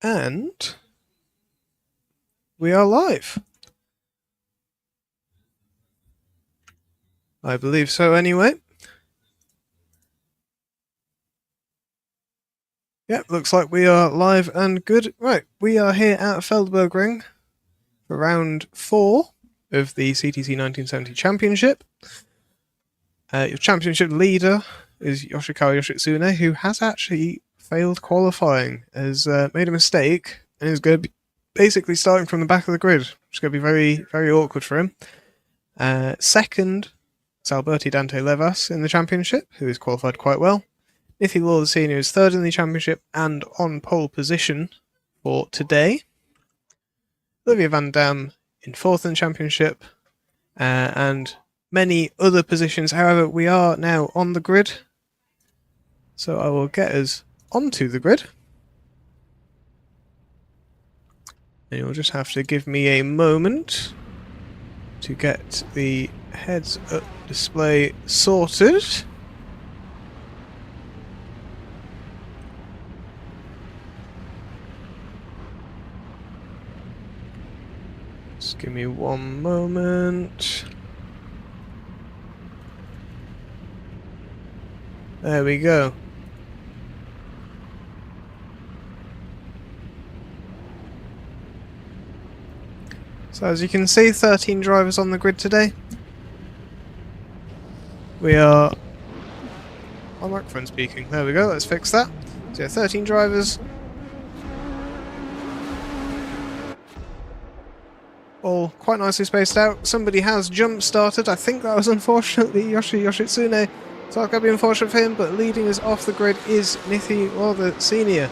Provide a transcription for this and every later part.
And we are live. I believe so anyway. Yep, looks like we are live and good. Right, we are here at Feldbergring for round 4 of the CTC 1970 Championship. Your championship leader is Yoshikawa Yoshitsune, who has actually failed qualifying, has made a mistake, and is going to be basically starting from the back of the grid, which is going to be very, very awkward for him. Second is Alberti Dante Levas in the championship, who has qualified quite well. Nithi Lawler Senior is third in the championship and on pole position for today. Olivia Van Dam in fourth in the championship, and many other positions. However, we are now on the grid, so I will get us onto the grid. And you'll just have to give me a moment to get the heads-up display sorted. Just give me one moment. There we go. So as you can see, 13 drivers on the grid today. We are... my microphone speaking. There we go, let's fix that. So yeah, 13 drivers. All quite nicely spaced out. Somebody has jump started. I think that was unfortunately Yoshitsune. So it's going to be unfortunate for him, but leading us off the grid is Nithi Lawler Senior.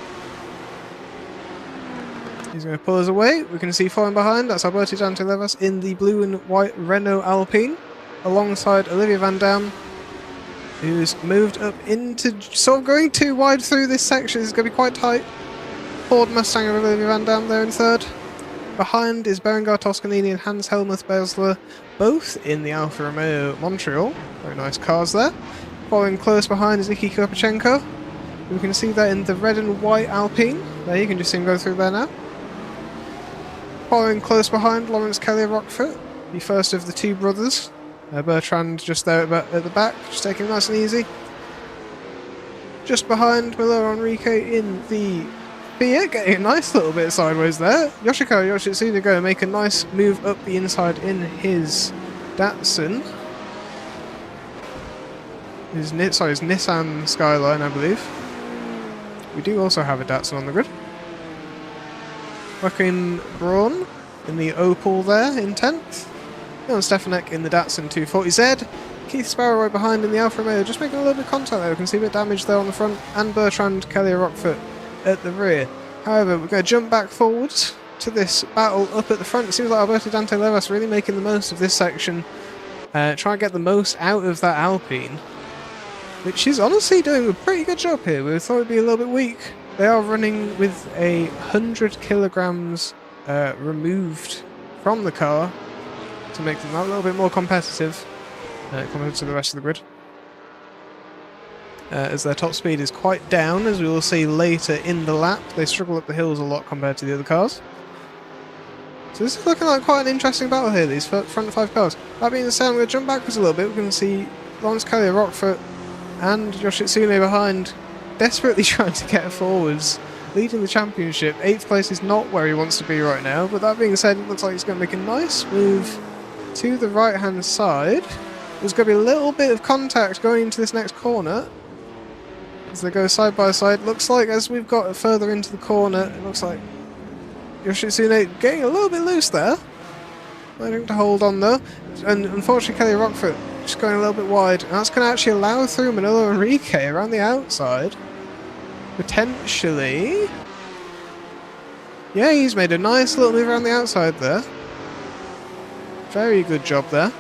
He's going to pull us away. We can see following behind, that's Alberti Dante Levas in the blue and white Renault Alpine, alongside Olivia Van Dam, who's moved up into, sort of going too wide through this section. It's going to be quite tight. Ford Mustang of Olivia Van Dam there in third. Behind is Berengar Toscanini and Hans Helmuth Basler, both in the Alfa Romeo Montreal. Very nice cars there. Following close behind is Iki Kopachenko. We can see that in the red and white Alpine. There, you can just see him go through there now. Following close behind, Lawrence Kelly of Rockford, the first of the two brothers. Bertrand just there at the back, just taking it nice and easy. Just behind, Miller Enrique in the Fiat, getting a nice little bit sideways there. Yoshikawa Yoshitsune going to make a nice move up the inside in his Datsun. His Nissan Skyline, I believe. We do also have a Datsun on the grid. Joachim Braun in the Opel there in 10th. Jan Stefanek in the Datsun 240Z. Keith Sparrow right behind in the Alfa Romeo, just making a little bit of contact there. We can see a bit of damage there on the front. And Bertrand Kelly of Rockford at the rear. However, we're going to jump back forwards to this battle up at the front. It seems like Alberti Dante Levas really making the most of this section. Try and get the most out of that Alpine, which is honestly doing a pretty good job here. We thought it'd be a little bit weak. They are running with 100 kilograms removed from the car to make them a little bit more competitive compared to the rest of the grid. As their top speed is quite down, as we will see later in the lap. They struggle up the hills a lot compared to the other cars. So this is looking like quite an interesting battle here, these front 5 cars. That being said, I'm going to jump backwards a little bit. We're going to see Lawrence Kelly of Rockford and Yoshitsune behind, desperately trying to get forwards, leading the championship. 8th place is not where he wants to be right now, but that being said, it looks like he's going to make a nice move to the right hand side. There's going to be a little bit of contact going into this next corner as they go side by side. Looks like as we've got further into the corner, it looks like Yoshitsune getting a little bit loose there. Managing to hold on though, and unfortunately Kelly Rockford just going a little bit wide, and that's going to actually allow through Manolo Enrique around the outside. Potentially. Yeah, he's made a nice little move around the outside there. Very good job there.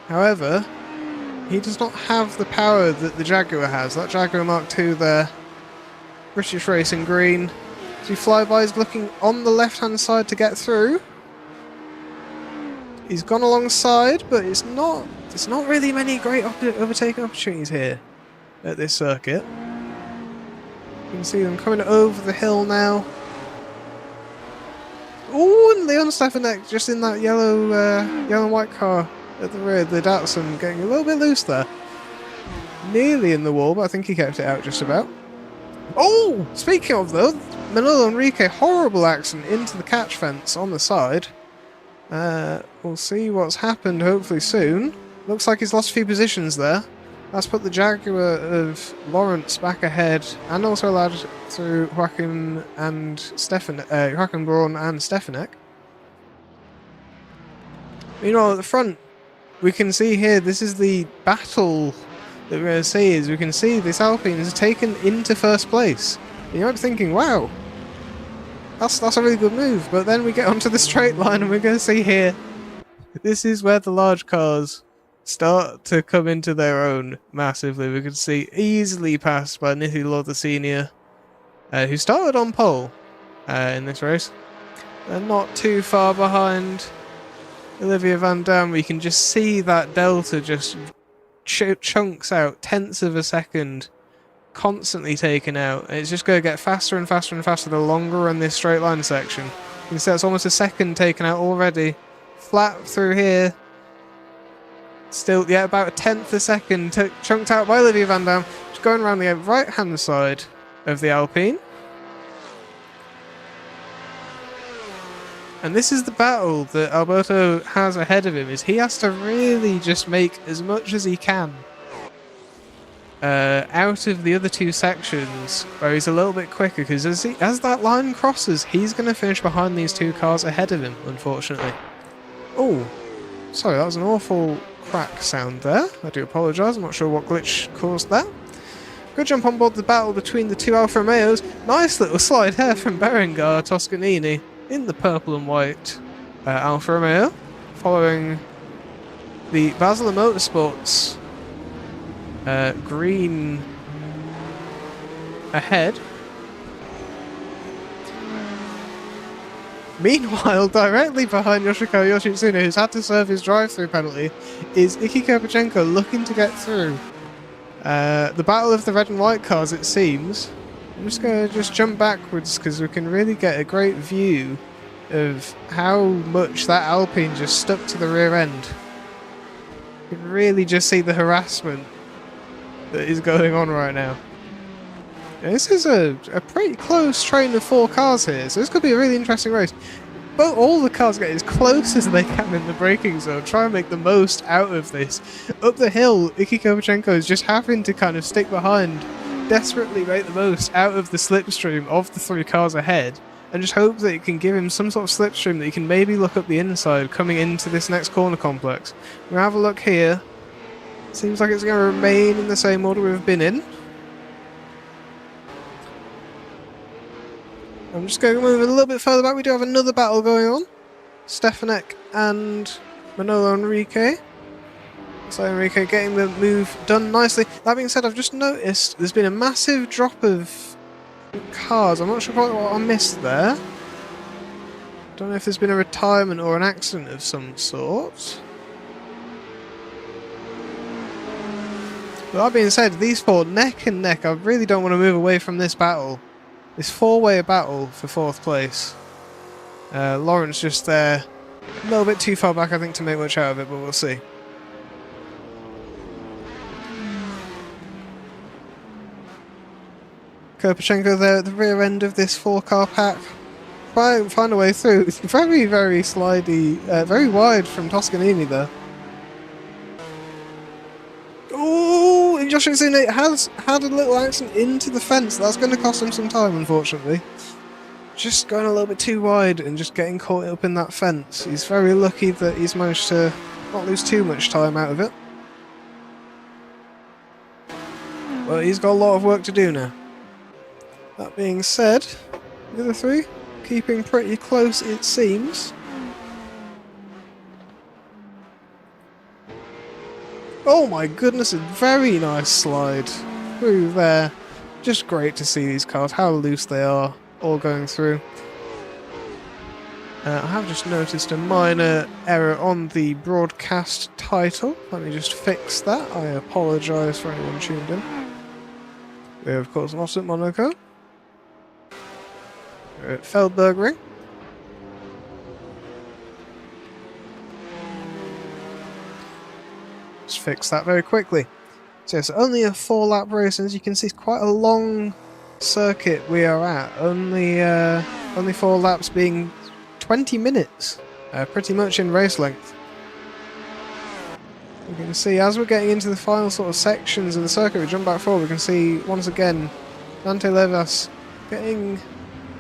However, he does not have the power that the Jaguar has. That Jaguar Mark II there, British Racing Green. So Flyby's looking on the left-hand side to get through. He's gone alongside, but it's not really many great overtaking opportunities here. at this circuit. You can see them coming over the hill now. Oh, and Leon Stefanek just in that yellow and white car at the rear, the Datsun, getting a little bit loose there. Nearly in the wall, but I think he kept it out just about. Oh! Speaking of though, Manolo Enrique, horrible accident into the catch fence on the side. We'll see what's happened hopefully soon. Looks like he's lost a few positions there. That's put the Jaguar of Lawrence back ahead, and also allowed through Joachim and Joachim Braun and Stefanek. Meanwhile, at the front, we can see here, this is the battle that we're going to see, is we can see this Alpine is taken into first place. And you might be thinking, wow, that's a really good move, but then we get onto the straight line and we're going to see here, this is where the large cars start to come into their own massively. We can see easily passed by Nithi Lauda Senior, who started on pole in this race. They're not too far behind Olivier Van Dam. We can just see that delta just chunks out, tenths of a second, constantly taken out. It's just going to get faster and faster and faster the longer we're in this straight line section. You can see that's almost a second taken out already. Flat through here. Still, yeah, about a tenth a second chunked out by Olivier Van Dam. Just going around the right-hand side of the Alpine. And this is the battle that Alberto has ahead of him, is he has to really just make as much as he can out of the other two sections where he's a little bit quicker, because as that line crosses, he's going to finish behind these two cars ahead of him, unfortunately. Oh, sorry, that was an awful crack sound there. I do apologise, I'm not sure what glitch caused that. Good jump on board the battle between the two Alfa Romeos. Nice little slide here from Berengar Toscanini in the purple and white Alfa Romeo, following the Basler Motorsports green ahead. Meanwhile, directly behind Yoshikawa Yoshitsune, who's had to serve his drive-through penalty, is Iki Kopachenko looking to get through. The battle of the red and white cars, it seems. I'm just going to jump backwards because we can really get a great view of how much that Alpine just stuck to the rear end. You can really just see the harassment that is going on right now. This is a pretty close train of 4 cars here, so this could be a really interesting race. But all the cars get as close as they can in the braking zone, try and make the most out of this. Up the hill, Iki Kopachenko is just having to kind of stick behind, desperately make the most out of the slipstream of the 3 cars ahead, and just hope that it can give him some sort of slipstream that he can maybe look up the inside coming into this next corner complex. We'll have a look here. Seems like it's going to remain in the same order we've been in. I'm just going to move a little bit further back. We do have another battle going on. Stefanek and Manolo Enrique. So Enrique getting the move done nicely. That being said, I've just noticed there's been a massive drop of cars. I'm not sure quite what I missed there. Don't know if there's been a retirement or an accident of some sort. But that being said, these 4 neck and neck. I really don't want to move away from this battle. This 4-way battle for 4th place. Lawrence just there. A little bit too far back, I think, to make much out of it, but we'll see. Kopachenko there at the rear end of this 4-car pack. Find a way through. It's very, very slidey, very wide from Toscanini there. Oh, and Joshua Tsune has had a little accident into the fence. That's going to cost him some time, unfortunately. Just going a little bit too wide and just getting caught up in that fence. He's very lucky that he's managed to not lose too much time out of it. But he's got a lot of work to do now. That being said, the other 3 keeping pretty close, it seems. Oh my goodness, a very nice slide through there. Just great to see these cars, how loose they are, all going through. I have just noticed a minor error on the broadcast title. Let me just fix that. I apologise for anyone tuned in. We're of course not at Monaco. We're at Feldbergring. Just fix that very quickly. So it's only a 4-lap race, and as you can see, it's quite a long circuit we are at. Only 4 laps being 20 minutes, pretty much in race length. You can see as we're getting into the final sort of sections of the circuit, we jump back forward, we can see once again Dante Levas getting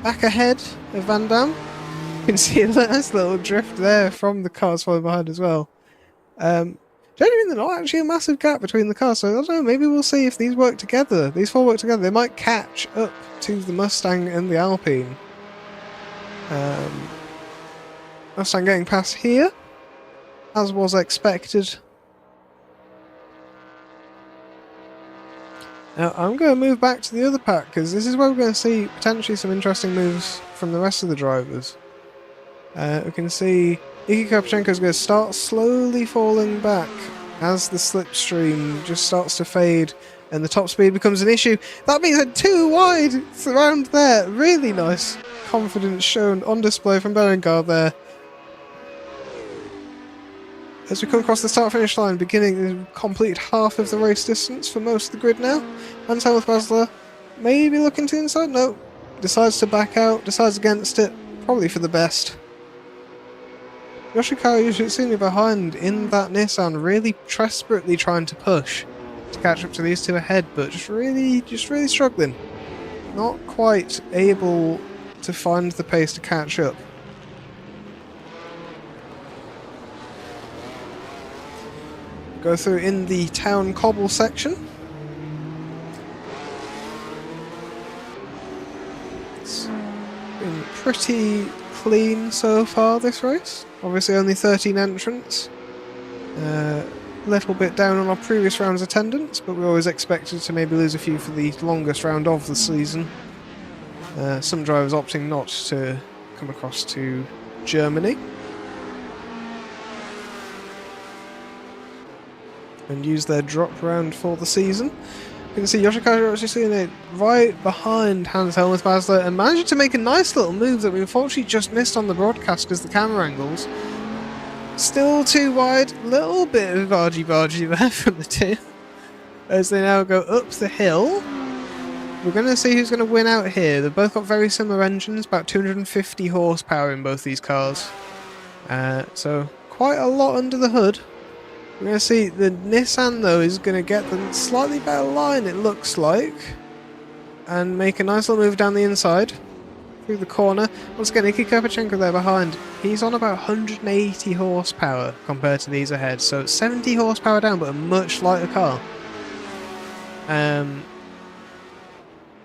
back ahead of Van Dam. You can see a nice little drift there from the cars following behind as well. Genuinely, there's not actually a massive gap between the cars, so I don't know, maybe we'll see if these work together. These 4 work together, they might catch up to the Mustang and the Alpine. Mustang getting past here, as was expected. Now, I'm going to move back to the other pack, because this is where we're going to see potentially some interesting moves from the rest of the drivers. We can see Iki Karpchenko is going to start slowly falling back as the slipstream just starts to fade and the top speed becomes an issue. That means a 2 wide around there. Really nice confidence shown on display from Berenguer there. As we come across the start-finish line, beginning to complete half of the race distance for most of the grid now. And Helmut Basler maybe looking to the inside? No. Decides to back out, decides against it, probably for the best. Yoshikawa Yoshitsune behind in that Nissan, really desperately trying to push to catch up to these two ahead, but just really struggling. Not quite able to find the pace to catch up. Go through in the town cobble section. It's been pretty clean so far this race. Obviously only 13 entrants. A little bit down on our previous round's attendance, but we always expected to maybe lose a few for the longest round of the season. Some drivers opting not to come across to Germany and use their drop round for the season. You can see Yoshikawa Yoshitsune right behind Hans Helmut Basler and managing to make a nice little move that we unfortunately just missed on the broadcast because the camera angles. Still 2 wide, little bit of argy-bargy there from the two. As they now go up the hill. We're going to see who's going to win out here. They've both got very similar engines, about 250 horsepower in both these cars. So quite a lot under the hood. We're going to see the Nissan, though, is going to get the slightly better line, it looks like. And make a nice little move down the inside. Through the corner. Once again, Iki Karpchenko there behind. He's on about 180 horsepower compared to these ahead. So 70 horsepower down, but a much lighter car.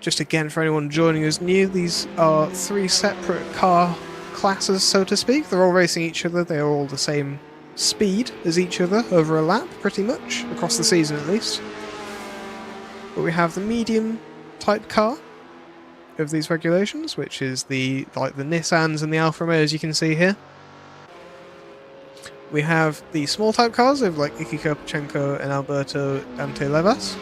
Just again, for anyone joining us new, these are 3 separate car classes, so to speak. They're all racing each other. They are all the same speed as each other over a lap, pretty much, across the season at least. But we have the medium type car of these regulations, which is the Nissans and the Alfa Romeos you can see here. We have the small type cars of like Iki Karpchenko and Alberto Dante Levas.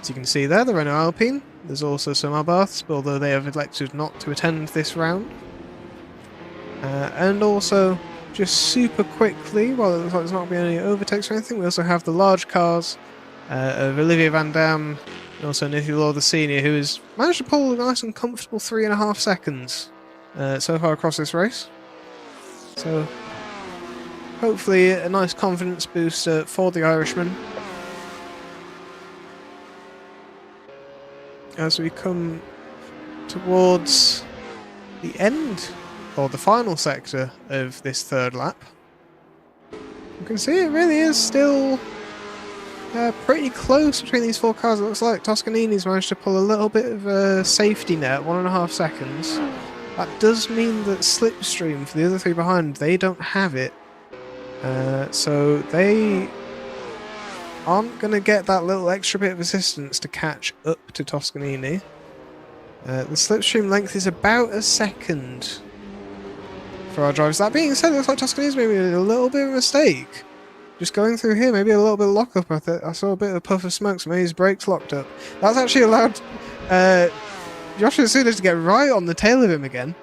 As you can see there, the Renault Alpine. There's also some Abarths, although they have elected not to attend this round. And also, just super quickly, while it looks like there's not been any overtakes or anything, we also have the large cars of Olivier Van Dam and also Nicky Lauda Senior, who has managed to pull a nice and comfortable 3.5 seconds so far across this race. So, hopefully a nice confidence booster for the Irishman. As we come towards the end, or the final sector of this 3rd lap, you can see it really is still pretty close between these 4 cars. It looks like Toscanini's managed to pull a little bit of a safety net, 1.5 seconds. That does mean that Slipstream, for the other 3 behind, they don't have it. So they aren't going to get that little extra bit of assistance to catch up to Toscanini. The Slipstream length is about a second for our drivers. That being said, it looks like Toscanini's maybe a little bit of a mistake. just going through here, maybe a little bit of lockup. I saw a bit of a puff of smoke, so maybe his brakes locked up. That's actually allowed Joshua Tsunoda to get right on the tail of him again.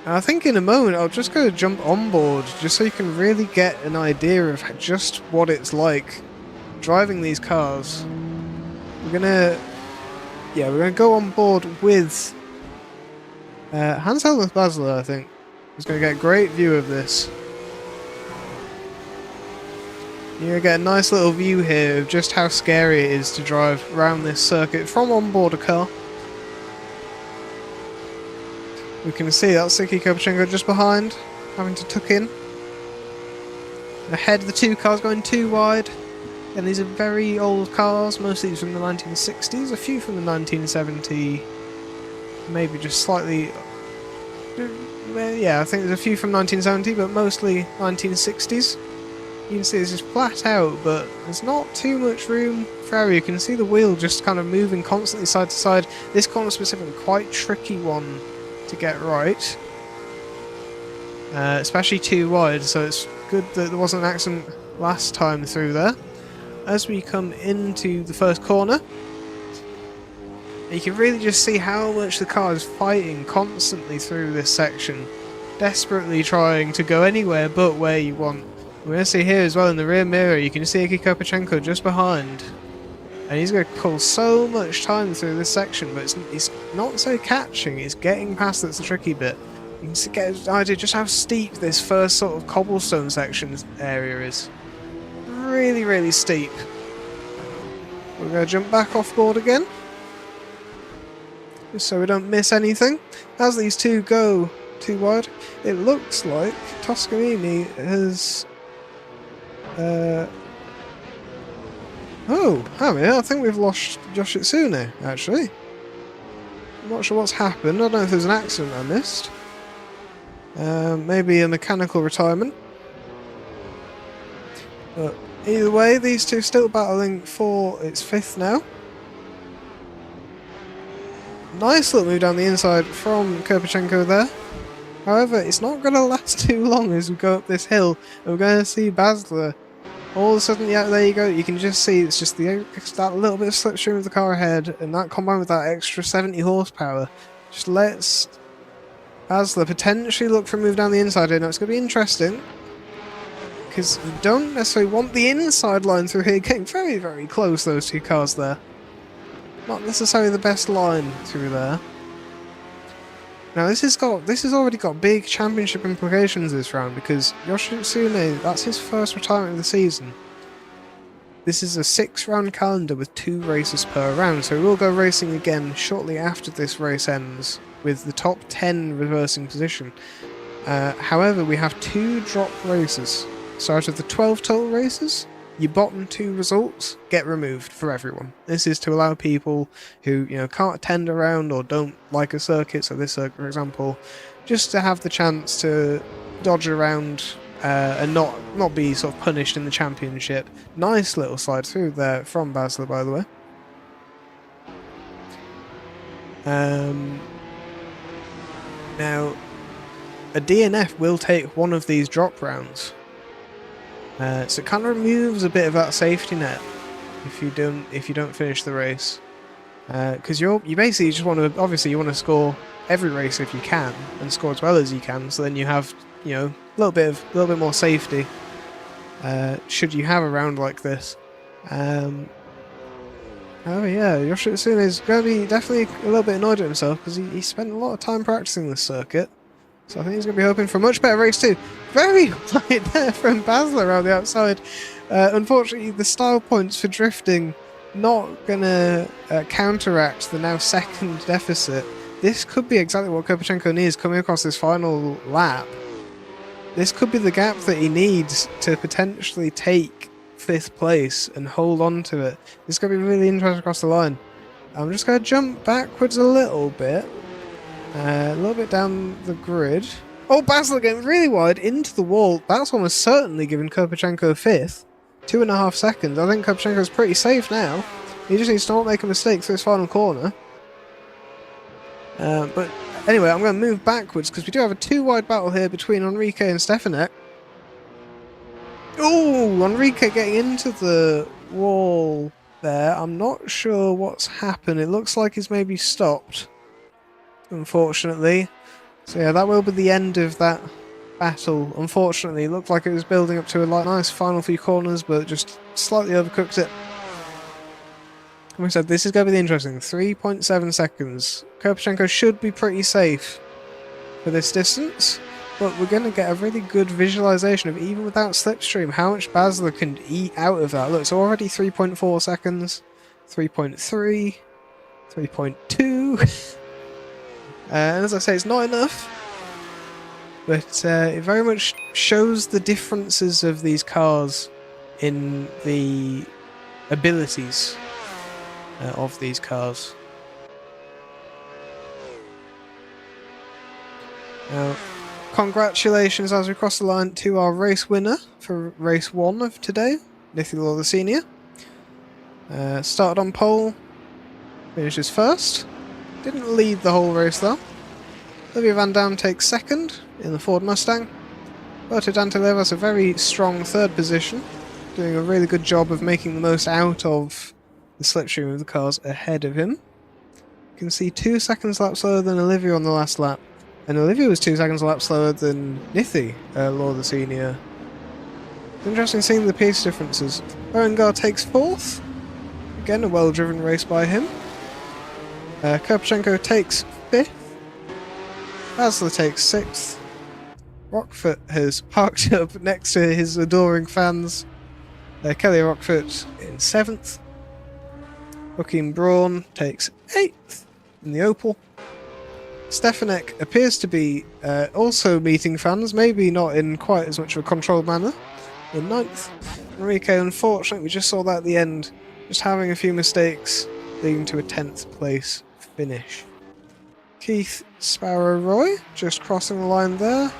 And I think in a moment I'll just go jump on board, just so you can really get an idea of just what it's like driving these cars. We're gonna go on board with Hans Helmuth Basler, I think. He's gonna get a great view of this. You're gonna get a nice little view here of just how scary it is to drive around this circuit from on board a car. We can see that's Siki Kopchenko just behind, having to tuck in. Ahead, the two cars going too wide. And these are very old cars, mostly from the 1960s, a few from the 1970s, maybe just slightly... Yeah, I think there's a few from 1970, but mostly 1960s. You can see this is flat out, but there's not too much room for error. You can see the wheel just kind of moving constantly side to side. This corner specifically, quite tricky one to get right, especially too wide, so it's good that there wasn't an accident last time through there. As we come into the first corner, you can really just see how much the car is fighting constantly through this section, desperately trying to go anywhere but where you want. We're going to see here as well in the rear mirror, you can see Iki Kopchenko just behind. And he's going to call so much time through this section, but it's not so catching, it's getting past that's the tricky bit. You can get an idea just how steep this first sort of cobblestone section area is. Really, really steep. We're going to jump back off board again, just so we don't miss anything. As these two go too wide, it looks like Toscanini has... Oh, I think we've lost Josh Itsune, actually. I'm not sure what's happened. I don't know if there's an accident I missed. Maybe a mechanical retirement. But either way, these two still battling for its fifth now. Nice little move down the inside from Kopchenko there. However, it's not going to last too long as we go up this hill. And we're going to see Basler. All of a sudden, yeah, there you go. You can just see it's just that little bit of slipstream of the car ahead, and that combined with that extra 70 horsepower just lets Basler potentially look for a move down the inside here. Now, it's going to be interesting, because you don't necessarily want the inside line through here, getting very, very close, those two cars there. Not necessarily the best line through there. Now this has already got big championship implications this round, because Yoshitsune, that's his first retirement of the season. This is a 6-round calendar with 2 races per round, so we'll go racing again shortly after this race ends, with the top 10 reversing position. However, we have 2 drop races. So out of the 12 total races, your bottom 2 results get removed for everyone. This is to allow people who, can't attend a round or don't like a circuit, so this circuit, for example, just to have the chance to dodge around and not be sort of punished in the championship. Nice little slide through there from Basler, by the way. Now, a DNF will take one of these drop rounds. So it kind of removes a bit of that safety net if you don't finish the race, because you basically just want to, obviously you want to score every race if you can and score as well as you can, so then you have a little bit more safety should you have a round like this. Oh yeah, Yoshitsune is going to be definitely a little bit annoyed at himself because he spent a lot of time practicing this circuit. So I think he's going to be hoping for a much better race too. Very light there from Basler around the outside. Unfortunately, the style points for drifting not going to counteract the now second deficit. This could be exactly what Kopchenko needs coming across this final lap. This could be the gap that he needs to potentially take 5th place and hold on to it. This is going to be really interesting across the line. I'm just going to jump backwards a little bit down the grid. Oh, Basler getting really wide into the wall. That's almost certainly giving Kopchenko 5th. 2.5 seconds. I think Kopchenko's pretty safe now. He just needs to not make a mistake through his final corner. But Anyway, I'm going to move backwards because we do have a 2-wide battle here between Enrique and Stefanek. Oh, Enrique getting into the wall there. I'm not sure what's happened. It looks like he's maybe stopped, unfortunately. So yeah, that will be the end of that battle. Unfortunately, it looked like it was building up to a nice final few corners, but just slightly overcooked it. Like I said, this is going to be interesting. 3.7 seconds. Kopchenko should be pretty safe for this distance, but we're going to get a really good visualization of, even without slipstream, how much Basler can eat out of that. Look, it's already 3.4 seconds, 3.3, 3.2. And as I say, it's not enough, but it very much shows the differences of these cars in the abilities of these cars. Now, congratulations as we cross the line to our race winner for race 1 of today, Nithilor the Senior. Started on pole, finishes first. Didn't lead the whole race though. Olivier Van Dam takes second in the Ford Mustang. Berto Dantilevas a very strong third position, doing a really good job of making the most out of the slipstream of the cars ahead of him. You can see 2 seconds lap slower than Olivier on the last lap. And Olivier was 2 seconds lap slower than Nithi, Lord the Senior. It's interesting seeing the pace differences. Berengar takes 4th. Again, a well-driven race by him. Kopchenko takes 5th. Basler takes 6th. Rockfoot has parked up next to his adoring fans. Kelly Rockfoot in 7th. Joachim Braun takes 8th in the Opel. Stefanek appears to be also meeting fans, maybe not in quite as much of a controlled manner, in 9th. Enrique, unfortunately, we just saw that at the end, just having a few mistakes, leading to a 10th place finish. Keith Sparrow-Roy just crossing the line there,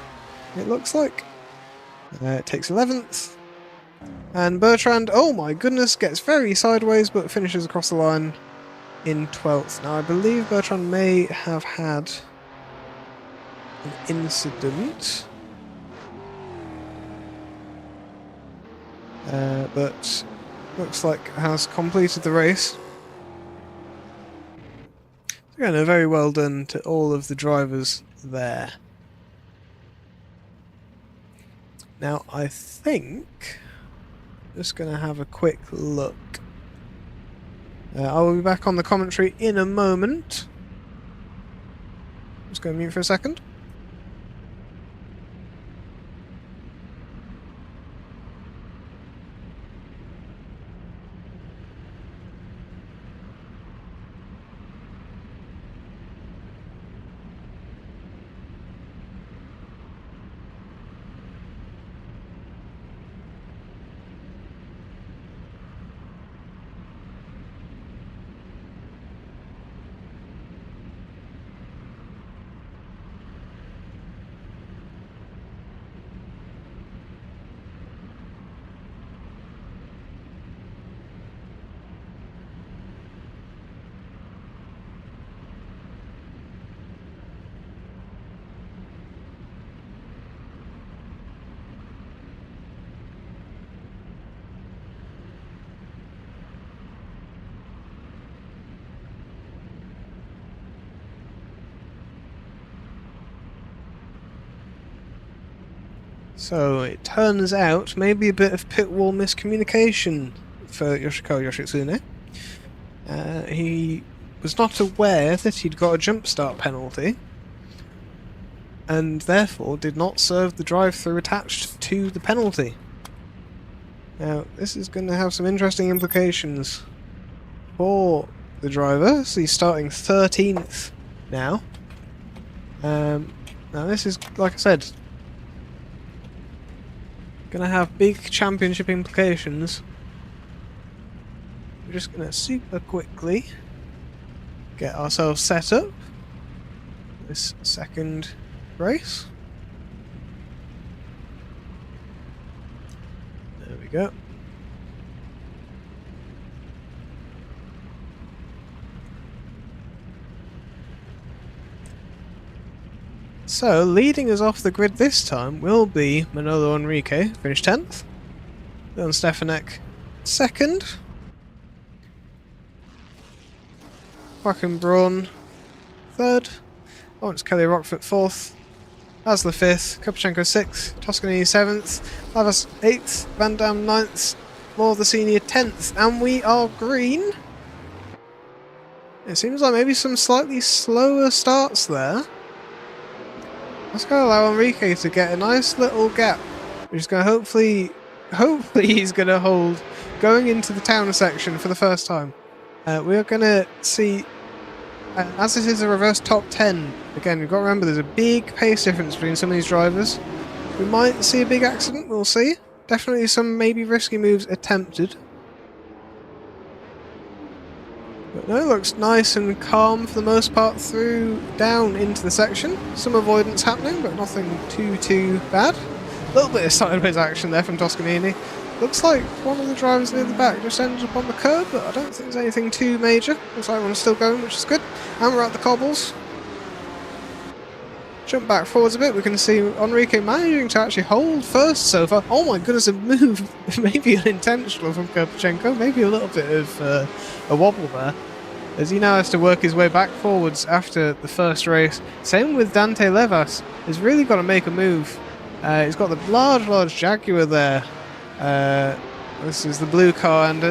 it looks like. Takes 11th. And Bertrand, oh my goodness, gets very sideways but finishes across the line in 12th. Now I believe Bertrand may have had an incident, but looks like has completed the race. Again, a very well done to all of the drivers there. Now I think just going to have a quick look. I will be back on the commentary in a moment. Just going to mute for a second. So it turns out maybe a bit of pit wall miscommunication for Yoshikawa Yoshitsune. He was not aware that he'd got a jump start penalty, and therefore did not serve the drive-through attached to the penalty. Now this is going to have some interesting implications for the driver. So he's starting 13th now. Now this is, like I said, gonna have big championship implications. We're just gonna super quickly get ourselves set up for this second race. There we go. So, leading us off the grid this time will be Manolo Enrique, finished 10th. Then Stefanek 2nd. Joachim Braun 3rd. Lawrence Kelly Rockfoot 4th. Asler 5th. Kopachenko 6th. Toscanini 7th. Lavas 8th. Van Dam 9th. Law the Senior 10th. And we are green. It seems like maybe some slightly slower starts there. That's going to allow Enrique to get a nice little gap, which is going to hopefully he's going to hold going into the town section for the first time. We are going to see, as this is a reverse top 10, again, you've got to remember there's a big pace difference between some of these drivers. We might see a big accident, we'll see. Definitely some maybe risky moves attempted. But no, it looks nice and calm for the most part through down into the section. Some avoidance happening, but nothing too bad. A little bit of sideways action there from Toscanini. Looks like one of the drivers near the back just ended up on the curb, but I don't think there's anything too major. Looks like everyone's still going, which is good. And we're at the cobbles. Jump back forwards a bit, we can see Enrique managing to actually hold first so far. Oh my goodness, a move, maybe unintentional from Kopachenko, maybe a little bit of a wobble there, as he now has to work his way back forwards after the first race. Same with Dante Levas, he's really got to make a move. He's got the large Jaguar there. This is the blue car and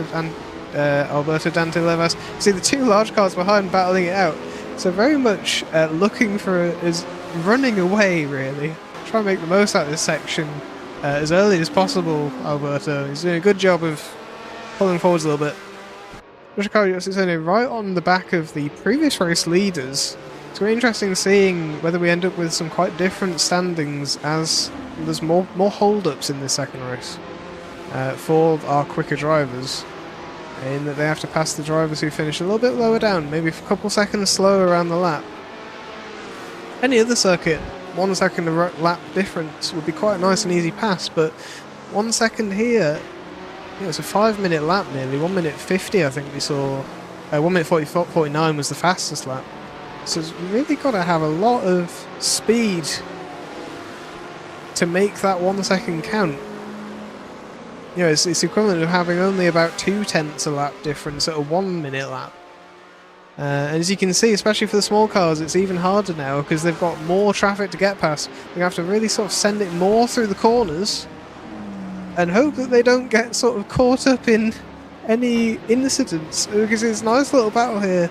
Alberto Dante Levas. See the two large cars behind battling it out. So very much looking for is running away, really. Try and make the most out of this section as early as possible, Alberto. He's doing a good job of pulling forwards a little bit. Yoshikawa is only right on the back of the previous race leaders. It's going to be interesting seeing whether we end up with some quite different standings as there's more hold-ups in this second race for our quicker drivers, in that they have to pass the drivers who finish a little bit lower down, maybe a couple seconds slower around the lap. Any other circuit, 1 second lap difference would be quite a nice and easy pass, but 1 second here, it's a 5-minute lap nearly, 1 minute 50 I think we saw, 1 minute 49 was the fastest lap. So it's really got to have a lot of speed to make that 1 second count. You know, it's equivalent of having only about 0.2 a lap difference at a 1 minute lap. And as you can see, especially for the small cars, it's even harder now because they've got more traffic to get past. They have to really sort of send it more through the corners and hope that they don't get sort of caught up in any incidents, because it's a nice little battle here.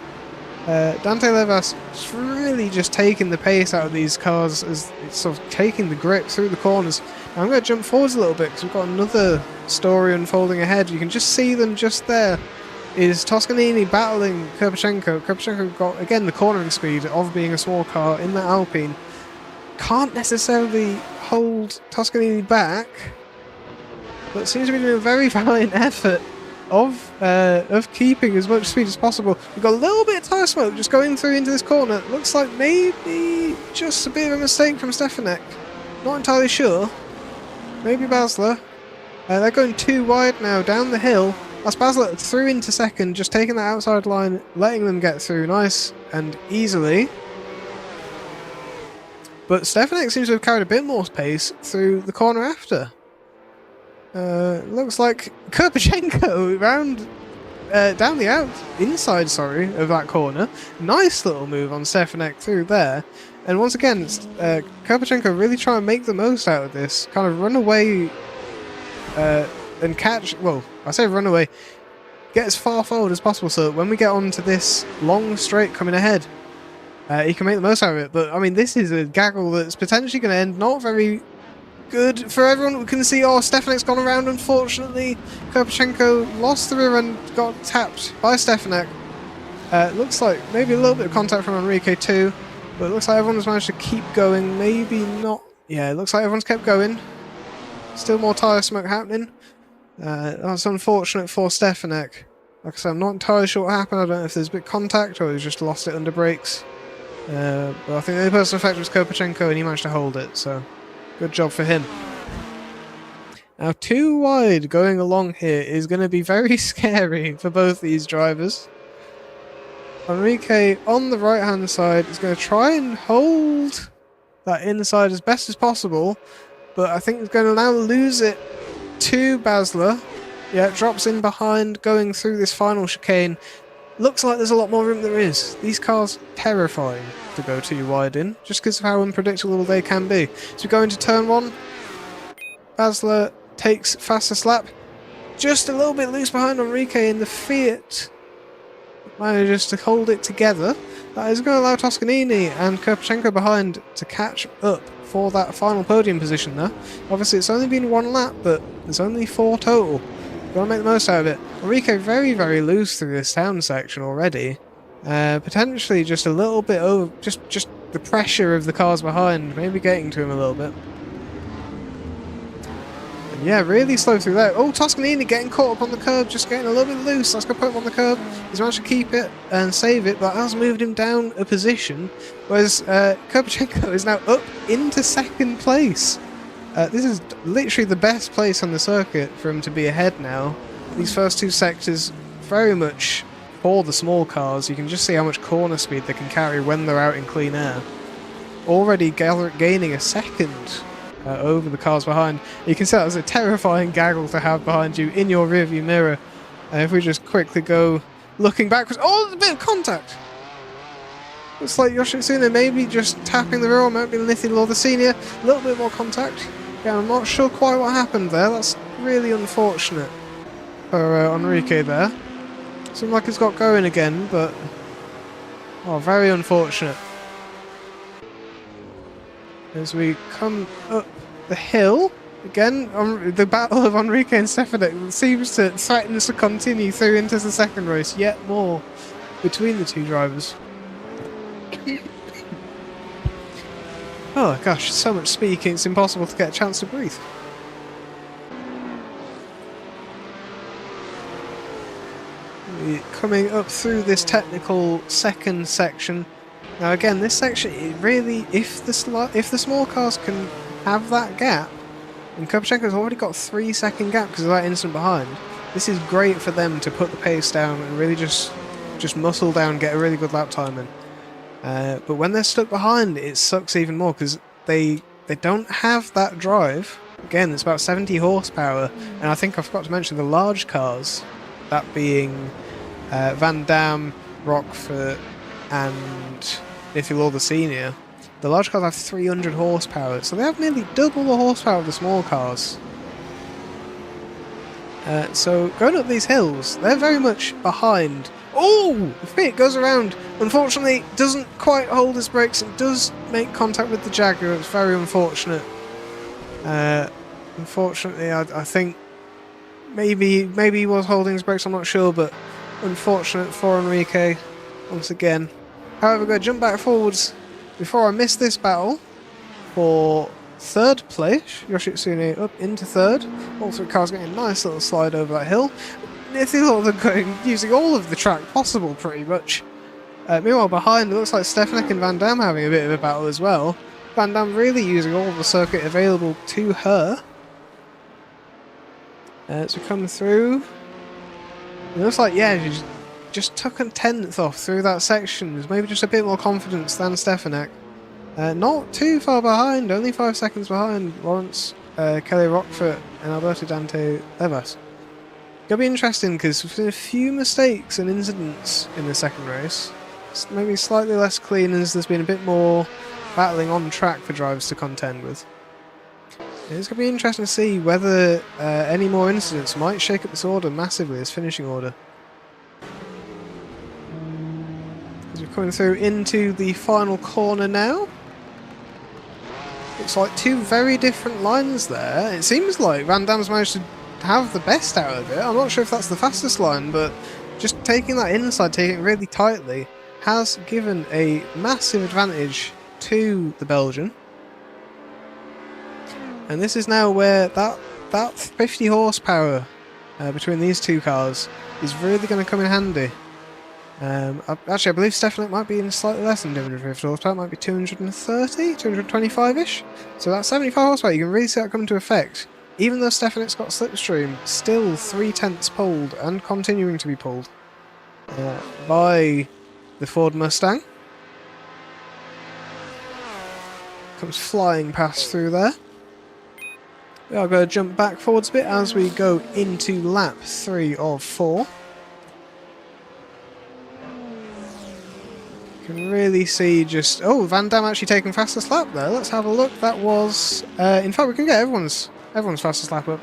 Dante Levas is really just taking the pace out of these cars as it's sort of taking the grip through the corners. Now I'm going to jump forwards a little bit because we've got another story unfolding ahead. You can just see them just there. Is Toscanini battling Kopachenko. Kopachenko got, again, the cornering speed of being a small car in that Alpine. Can't necessarily hold Toscanini back, but seems to be doing a very valiant effort of keeping as much speed as possible. We've got a little bit of tyre smoke just going through into this corner. Looks like maybe just a bit of a mistake from Stefanek. Not entirely sure. Maybe Basler. They're going too wide now down the hill. That's Basler through into second, just taking that outside line, letting them get through nice and easily. But Stefanek seems to have carried a bit more pace through the corner after. Looks like Kopachenko round down the inside of that corner. Nice little move on Stefanek through there. And once again, Kopachenko really trying to make the most out of this. Kind of run away and catch, well, I say run away, get as far forward as possible so that when we get onto this long straight coming ahead, he can make the most out of it. But I mean, this is a gaggle that's potentially going to end not very good for everyone. We can see, oh, Stefanek's gone around, unfortunately. Kopachenko lost the rear and got tapped by Stefanek. Looks like maybe a little bit of contact from Enrique too, but it looks like everyone's managed to keep going. Maybe not. Yeah, it looks like everyone's kept going. Still more tyre smoke happening. That's unfortunate for Stefanek. Like I said, I'm not entirely sure what happened. I don't know if there's a bit of contact or he's just lost it under brakes. But I think the only person affected was Kopachenko and he managed to hold it, so good job for him. Now, too wide going along here is going to be very scary for both these drivers. Enrique on the right hand side is going to try and hold that inside as best as possible, but I think he's going to now lose it to Basler. Yeah, drops in behind, going through this final chicane. Looks like there's a lot more room than there is. These cars terrifying to go too wide in, just because of how unpredictable they can be. So we go into turn 1. Basler takes fastest lap. Just a little bit loose behind Enrique in the Fiat. Manages to hold it together. That is going to allow Toscanini and Kirpchenko behind to catch up for that final podium position there. Obviously it's only been 1 lap, but there's only 4 total. Gotta make the most out of it. Enrique very, very loose through this town section already. Potentially just a little bit over, just the pressure of the cars behind, maybe getting to him a little bit. And yeah, really slow through there. Oh, Toscanini getting caught up on the curb, just getting a little bit loose. Let's go put him on the curb. He's managed to keep it and save it, but has moved him down a position. Whereas Kirpchenko is now up into 2nd place. This is literally the best place on the circuit for him to be ahead now. These first 2 sectors very much for the small cars. You can just see how much corner speed they can carry when they're out in clean air. Already gaining a 2nd over the cars behind. You can see that was a terrifying gaggle to have behind you in your rearview mirror. If we just quickly go looking backwards. Oh, there's a bit of contact! Looks like Yoshitsune maybe just tapping the rear, might be Lithy the Senior. A little bit more contact. Yeah, I'm not sure quite what happened there. That's really unfortunate for Enrique there. Seems like he's got going again, but... oh, very unfortunate. As we come up the hill, again, the battle of Enrique and Stefanek seems to threaten to continue through into the 2nd race, yet more between the 2 drivers. Oh gosh, so much speaking, it's impossible to get a chance to breathe. We're coming up through this technical 2nd section. Now again, this section, it really, if the small cars can have that gap, and Kirpchenko's already got 3-second gap because of that instant behind, this is great for them to put the pace down and really just muscle down, get a really good lap time in. But when they're stuck behind, it sucks even more because they don't have that drive. Again, it's about 70 horsepower, and I think I forgot to mention the large cars, that being Van Dam, Rockford, and Nithilor the Senior. The large cars have 300 horsepower, so they have nearly double the horsepower of the small cars. So going up these hills, they're very much behind. Oh! The Fiat goes around. Unfortunately, doesn't quite hold his brakes and does make contact with the Jaguar. It's very unfortunate. Unfortunately, I think maybe he was holding his brakes, I'm not sure, but unfortunate for Enrique once again. However, we're going to jump back forwards before I miss this battle for 3rd place. Yoshitsune up into 3rd. All 3 cars getting a nice little slide over that hill. They're going using all of the track possible, pretty much. Meanwhile, behind, it looks like Stefanek and Van Dam having a bit of a battle as well. Van Dam really using all of the circuit available to her. As we come through, it looks like, yeah, she just took a 10th off through that section. There's maybe just a bit more confidence than Stefanek. Not too far behind, only 5 seconds behind Lawrence, Kelly Rockford and Alberto Dante Levas. It'll be interesting because we've seen a few mistakes and incidents in the 2nd race. It's maybe slightly less clean as there's been a bit more battling on track for drivers to contend with. It's going to be interesting to see whether any more incidents might shake up this order massively, this finishing order. As we're coming through into the final corner now. Looks like 2 very different lines there. It seems like Van Dam's managed to have the best out of it. I'm not sure if that's the fastest line, but just taking that inside, taking it really tightly, has given a massive advantage to the Belgian. And this is now where that 50 horsepower between these 2 cars is really going to come in handy. Actually, I believe Stefanek might be in slightly less than 250 horsepower. It might be 230, 225-ish. So that 75 horsepower, you can really see that come into effect. Even though Stefanek's got slipstream, still 3/10 pulled and continuing to be pulled by the Ford Mustang. comes flying past through there. We are going to jump back forwards a bit as we go into lap 3 of 4. You can really see just... Oh, Van Dam actually taking fastest lap there. Let's have a look. That was... in fact, we can get everyone's fastest lap up.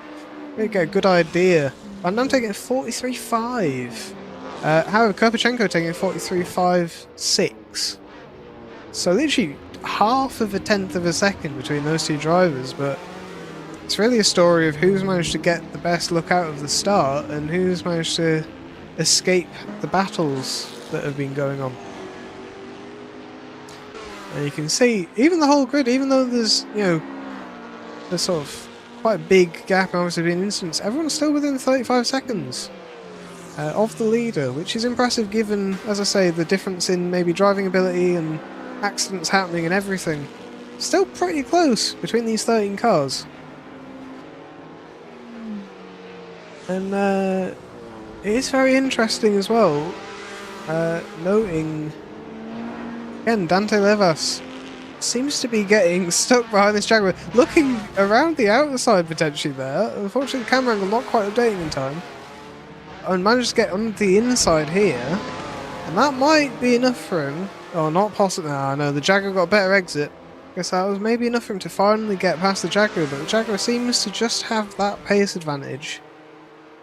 We get a good idea. Van Dam taking 43.5. However, Kopachenko taking 43.56. So literally half of a tenth of a second between those two drivers, but it's really a story of who's managed to get the best look out of the start and who's managed to escape the battles that have been going on. And you can see, even the whole grid, even though there's, you know, there's sort of quite a big gap and obviously been instance, everyone's still within 35 seconds of the leader, which is impressive given, as I say, the difference in maybe driving ability and accidents happening and everything. Still pretty close between these 13 cars. And it is very interesting as well, noting, again, Dante Levas seems to be getting stuck behind this Jaguar, looking around the outside potentially there. Unfortunately, the camera angle not quite updating in time. And managed to get on the inside here. And that might be enough for him. Oh, not possible. No, no, the Jaguar got a better exit. Guess that was maybe enough for him to finally get past the Jaguar, but the Jaguar seems to just have that pace advantage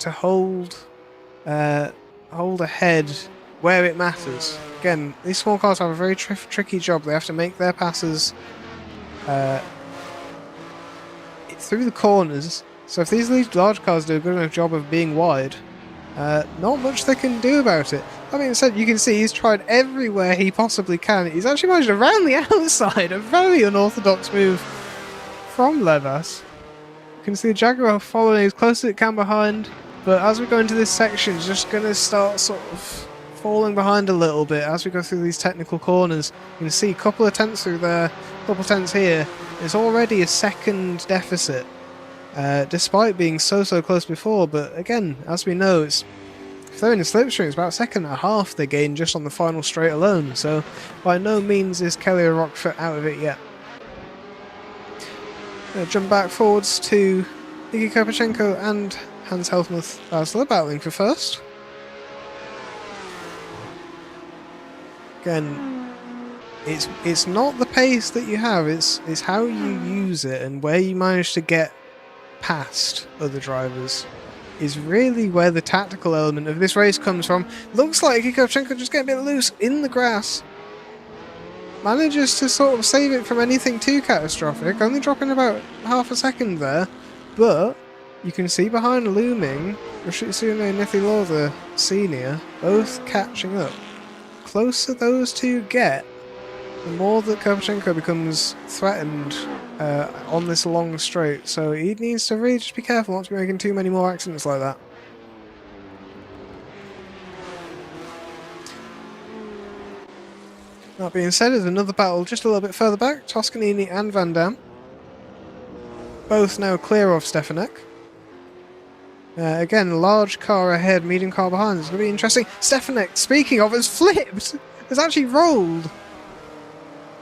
to hold ahead where it matters. Again, these small cars have a very tricky job. They have to make their passes through the corners. So if these large cars do a good enough job of being wide, not much they can do about it. That being said, you can see he's tried everywhere he possibly can. He's actually managed around the outside. A very unorthodox move from Levas. You can see the Jaguar following as close as it can behind. But as we go into this section, it's just going to start sort of falling behind a little bit as we go through these technical corners. You can see a couple of tenths through there, a couple of tenths here. It's already a second deficit, despite being so close before. But again, as we know, if they're in the slipstream, it's about a second and a half they gain just on the final straight alone. So by no means is Kelly or Rockfoot out of it yet. Jump back forwards to Iggy Kopachenko and Hans Helmuth Basler battling for first. Again, it's not the pace that you have, it's how you use it and where you manage to get past other drivers is really where the tactical element of this race comes from. Looks like Kopachenko just getting a bit loose in the grass. Manages to sort of save it from anything too catastrophic, only dropping about half a second there, but you can see behind looming Yoshitsune and Nithilor, the senior, both catching up. Closer those two get, the more that Kopachenko becomes threatened on this long straight. So he needs to really just be careful not to be making too many more accidents like that. That being said, there's another battle just a little bit further back. Toscanini and Van Dam. Both now clear of Stefanek. Again, large car ahead, medium car behind. It's going to be interesting. Stefanek, speaking of, has flipped. Has actually rolled.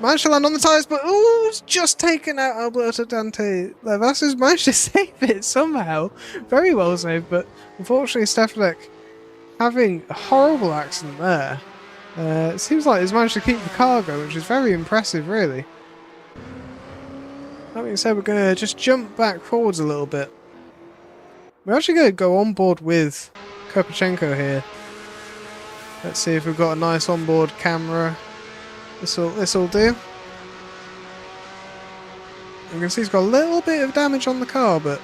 Managed to land on the tyres, but it's just taken out Alberto Dante Levas, has managed to save it somehow. Very well saved, but unfortunately Stefanek having a horrible accident there. It seems like he's managed to keep the car going, which is very impressive, really. That being said, we're going to just jump back forwards a little bit. We're actually going to go on board with Kopachenko here. Let's see if we've got a nice onboard camera. This'll do. You can see he's got a little bit of damage on the car, but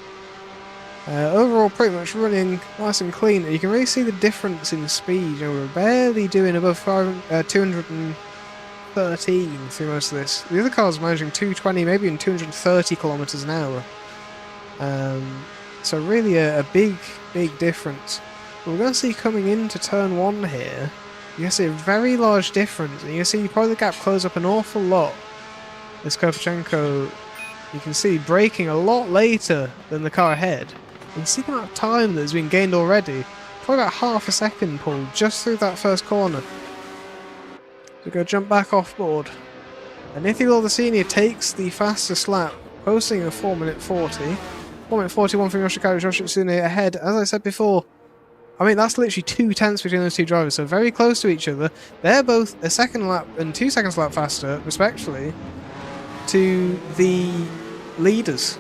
overall pretty much running nice and clean. You can really see the difference in speed. You know, we're barely doing above 213 through most of this. The other car's managing 220, maybe even 230 kilometers an hour. So really a big difference. But we're going to see coming into turn 1 here, you can see a very large difference, and you can see probably the gap close up an awful lot. This Kopachenko, you can see braking a lot later than the car ahead. You can see the amount of time that has been gained already. Probably about half a second pulled just through that first corner. So we're going to jump back off board. And Nithilor the Senior takes the fastest lap, posting a 4-minute 40. 4-minute 41 from Yoshikawa Yoshitsune ahead. As I said before, I mean, that's literally 2 tenths between those two drivers, so very close to each other. They're both a second lap and 2 seconds lap faster, respectively, to the leaders.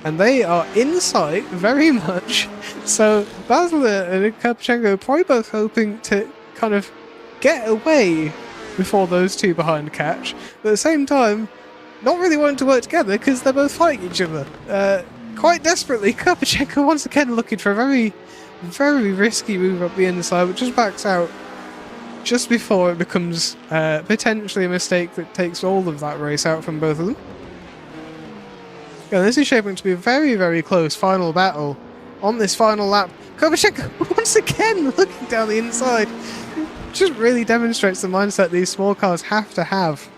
And they are in sight very much. So Basler and Karpachenko are probably both hoping to kind of get away before those two behind catch. But at the same time, not really wanting to work together because they're both fighting each other. Quite desperately, Karpachenko once again looking for a very, very risky move up the inside, but just backs out just before it becomes potentially a mistake that takes all of that race out from both of them. Yeah, this is shaping to be a very, very close final battle on this final lap. Karpachenko once again looking down the inside. Just really demonstrates the mindset these small cars have to have.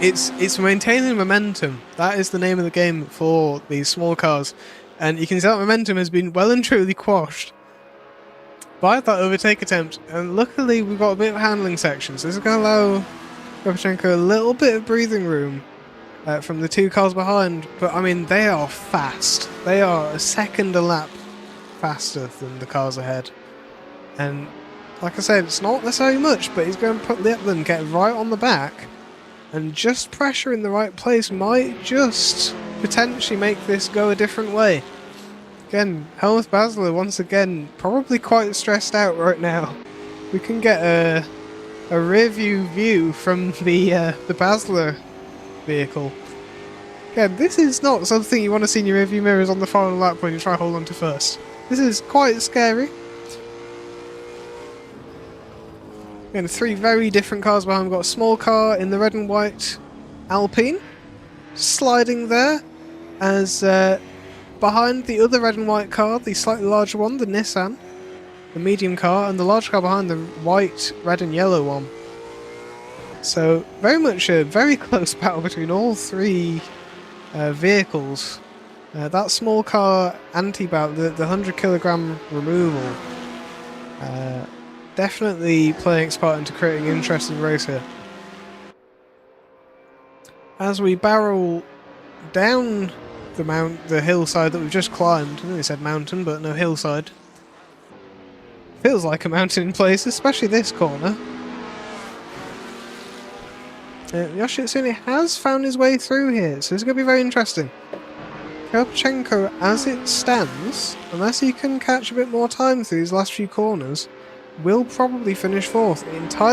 It's maintaining momentum. That is the name of the game for these small cars. And you can see that momentum has been well and truly quashed by that overtake attempt. And luckily we've got a bit of handling section, so this is going to allow Karpachenko a little bit of breathing room from the two cars behind. But I mean, they are fast. They are a second a lap faster than the cars ahead. And like I said, it's not necessarily much, but he's going to let them get right on the back. And just pressure in the right place might just potentially make this go a different way. Again, Helmut Basler once again probably quite stressed out right now. We can get a rear view from the Basler vehicle. Again, this is not something you want to see in your rear view mirrors on the final lap when you try to hold on to first. This is quite scary. Again, 3 very different cars behind. We've got a small car in the red and white Alpine, sliding there, as behind the other red and white car, the slightly larger one, the Nissan, the medium car, and the large car behind the white, red and yellow one. So very much a very close battle between all 3 vehicles. That small car anti-battle, the 100 kilogram removal, definitely playing its part into creating an interesting race here. As we barrel down the hillside that we've just climbed, I nearly said mountain, but no, hillside. Feels like a mountain in places, especially this corner. Yoshitsune has found his way through here, so it's going to be very interesting. Karpachenko, as it stands, unless he can catch a bit more time through these last few corners, will probably finish 4th.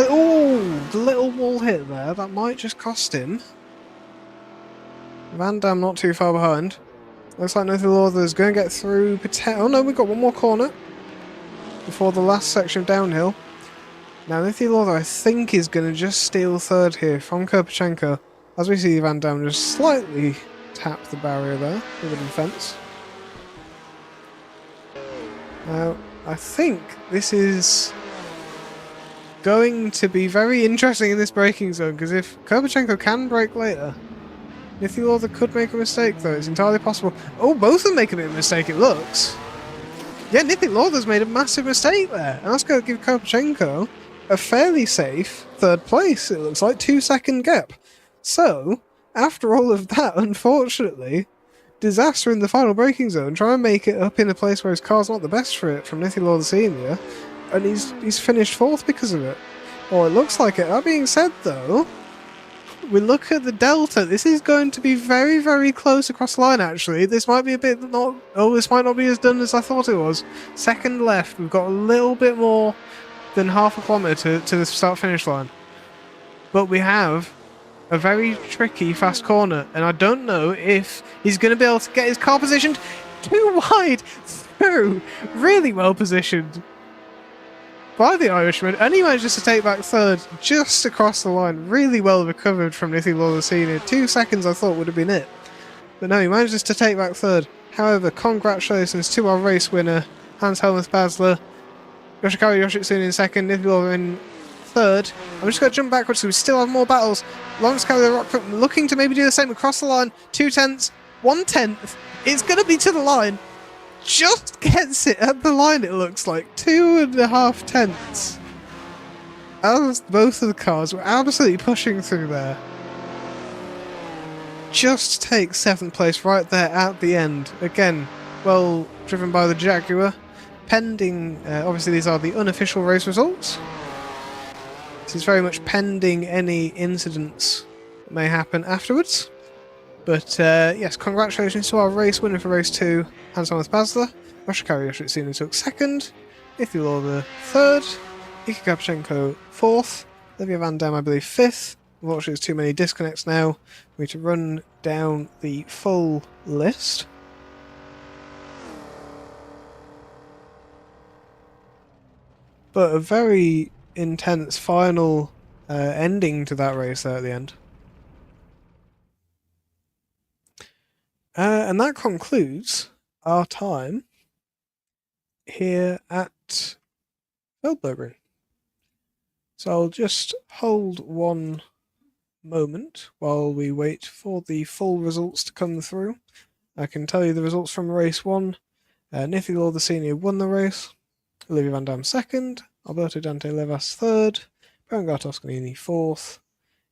Oh, the little wall hit there, that might just cost him. Van Dam not too far behind. Looks like Nithilor is going to get through. Oh no, we've got one more corner before the last section of downhill. Now Nithilor, I think, is going to just steal 3rd here from Karpachenko, as we see Van Dam just slightly tap the barrier there, the wooden fence. Now, I think this is going to be very interesting in this braking zone, because if Karpachenko can brake later, Nithilor could make a mistake, though. It's entirely possible. Oh, both of them make a bit of a mistake, it looks. Yeah, Nithilor's made a massive mistake there, and that's going to give Karpachenko a fairly safe 3rd place. It looks like 2-second gap. So, after all of that, unfortunately, disaster in the final braking zone, try and make it up in a place where his car's not the best for it from Nithilor the Senior, and he's finished 4th because of it. Or it looks like it. That being said, though, we look at the delta. This is going to be very, very close across the line, actually. This might be a bit not... Oh, this might not be as done as I thought it was. 2nd left. We've got a little bit more than half a kilometre to the start-finish line. But we have a very tricky fast corner, and I don't know if he's going to be able to get his car positioned too wide through. Really well positioned by the Irishman, and he manages to take back 3rd just across the line. Really well recovered from Nithilor the Senior. 2 seconds I thought would have been it, but no, he manages to take back 3rd. However, congratulations to our race winner, Hans-Helmut Basler. Yoshikawa Yoshitsune in 2nd, Nithilor in 3rd. I'm just going to jump backwards, so we still have more battles. Lawrence Cavalier Rockfoot looking to maybe do the same across the line. 2 tenths, 1 tenth. It's going to be to the line. Just gets it at the line, it looks like. 2.5 tenths. as both of the cars were absolutely pushing through there, just take 7th place right there at the end. Again, well driven by the Jaguar. Pending, obviously these are the unofficial race results. This is very much pending any incidents that may happen afterwards. But yes, congratulations to our race winner for race 2, Hans Thomas Basler. Yoshikawa Yoshitsune took 2nd, Ithy Lauder 3rd, Ika Kapchenko 4th, Olivia Van Dam I believe 5th. Unfortunately there's too many disconnects now. We need to run down the full list. But a very intense final ending to that race there at the end. And that concludes our time here at Feldbergring. So I'll just hold one moment while we wait for the full results to come through. I can tell you the results from race 1. Nithy Law the Senior won the race, Olivia Van Dam 2nd, Alberto Dante Levas 3rd, Berengar Toscanini 4th,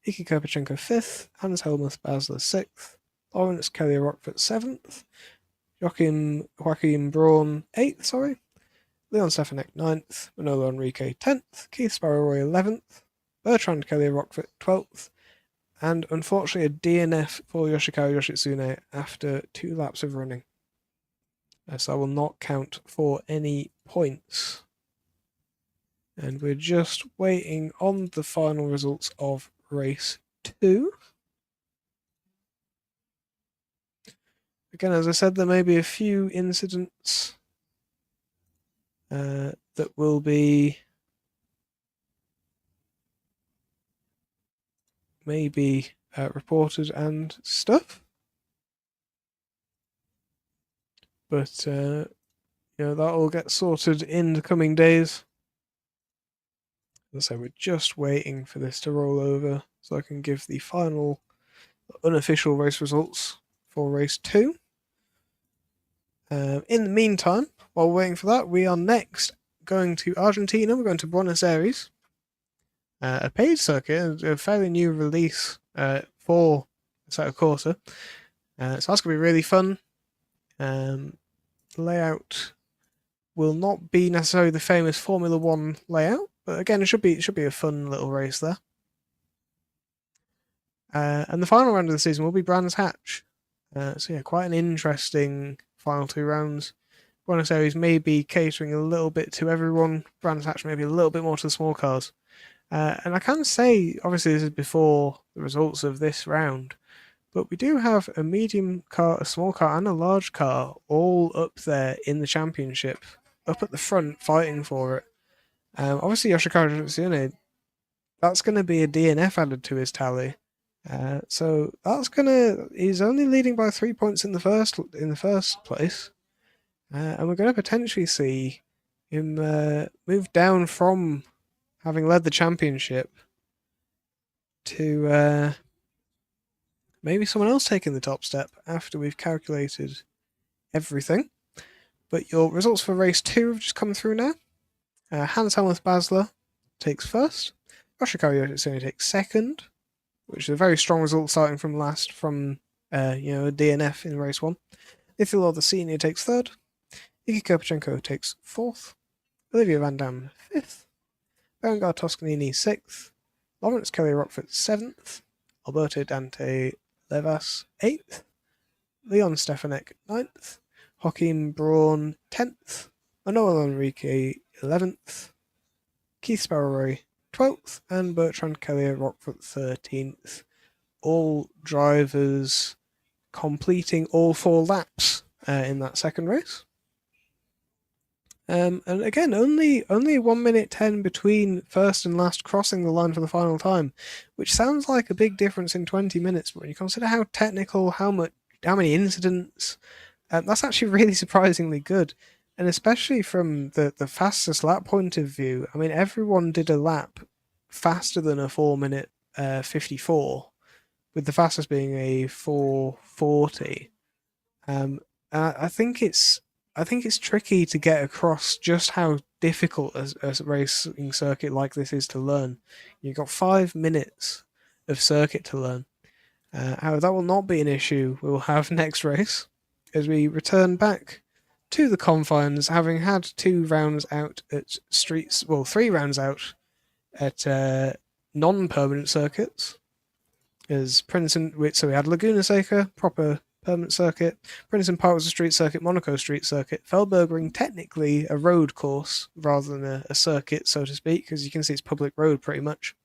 Iki Kopachenko 5th, Hans Helmuth Basler 6th, Lawrence Kelly Rockford 7th, Joachim Braun 8th, Leon Stefanek 9th, Manolo Enrique 10th, Keith Sparrowroy 11th, Bertrand Kelly Rockford 12th, and unfortunately a DNF for Yoshikawa Yoshitsune after 2 laps of running. So I will not count for any points. And we're just waiting on the final results of race 2. Again, as I said, there may be a few incidents that will be maybe reported and stuff. But, that will get sorted in the coming days. As I say, we're just waiting for this to roll over so I can give the final unofficial race results for race 2. In the meantime, while we're waiting for that, we are next going to Argentina. We're going to Buenos Aires. A paid circuit, a fairly new release for Assetto Corsa. So that's going to be really fun. The layout will not be necessarily the famous Formula 1 layout, but again, it should be a fun little race there. And the final round of the season will be Brands Hatch. So yeah, quite an interesting final 2 rounds. Buenos Aires may be catering a little bit to everyone. Brands Hatch maybe a little bit more to the small cars. And I can say, obviously this is before the results of this round, but we do have a medium car, a small car, and a large car all up there in the championship, up at the front fighting for it. Obviously Yoshikawa Yoshitsune, that's going to be a DNF added to his tally. So he's only leading by 3 points in the first place. And we're going to potentially see him move down from having led the championship to maybe someone else taking the top step after we've calculated everything. But your results for race 2 have just come through now. Hans Helmuth Basler takes first. Yoshikawa Yoshitsune takes second, which is a very strong result starting from last from a DNF in race 1. Ithilor the Senior takes third. Iki Kopachenko takes 4th. Olivia Van Dam 5th. Berengar Toscanini 6th. Lawrence Kelly Rockford 7th. Alberto Dante Levas 8th. Leon Stefanek 9th. Joachim Braun 10th. Manuel Enrique 11th. Keith Sparrowroy 12th. And Bertrand Kelly Rockford 13th. All drivers completing all 4 laps in that second race. And again, only 1 minute 10 between first and last crossing the line for the final time, which sounds like a big difference in 20 minutes, but when you consider how technical, how many incidents, that's actually really surprisingly good. And especially from the fastest lap point of view, I mean, everyone did a lap faster than a 4-minute 54, with the fastest being a 4:40. I think it's tricky to get across just how difficult a racing circuit like this is to learn. You've got 5 minutes of circuit to learn. However, that will not be an issue we'll have next race as we return back to the confines, having had 2 rounds out at streets, well, 3 rounds out at non-permanent circuits. As Princeton, so we had Laguna Seca, proper permanent circuit. Princeton Park was a street circuit, Monaco street circuit. Feldbergring, technically a road course rather than a circuit, so to speak, because you can see it's public road pretty much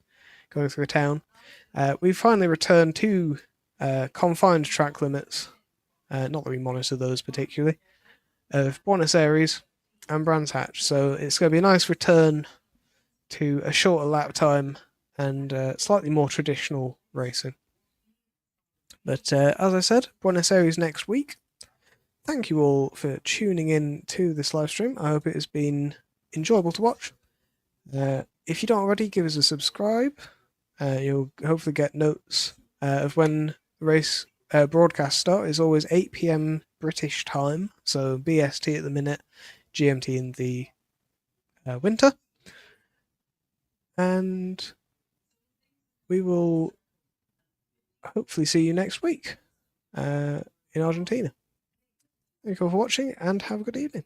going through a town. We finally returned to confined track limits, not that we monitor those particularly, of Buenos Aires and Brands Hatch. So it's going to be a nice return to a shorter lap time and slightly more traditional racing. But as I said, Buenos Aires next week. Thank you all for tuning in to this live stream. I hope it has been enjoyable to watch. If you don't already, give us a subscribe. You'll hopefully get notes of when the race broadcasts start. It's always 8 p.m. British time, so BST at the minute, GMT in the winter. And we will hopefully see you next week in Argentina. Thank you all for watching and have a good evening.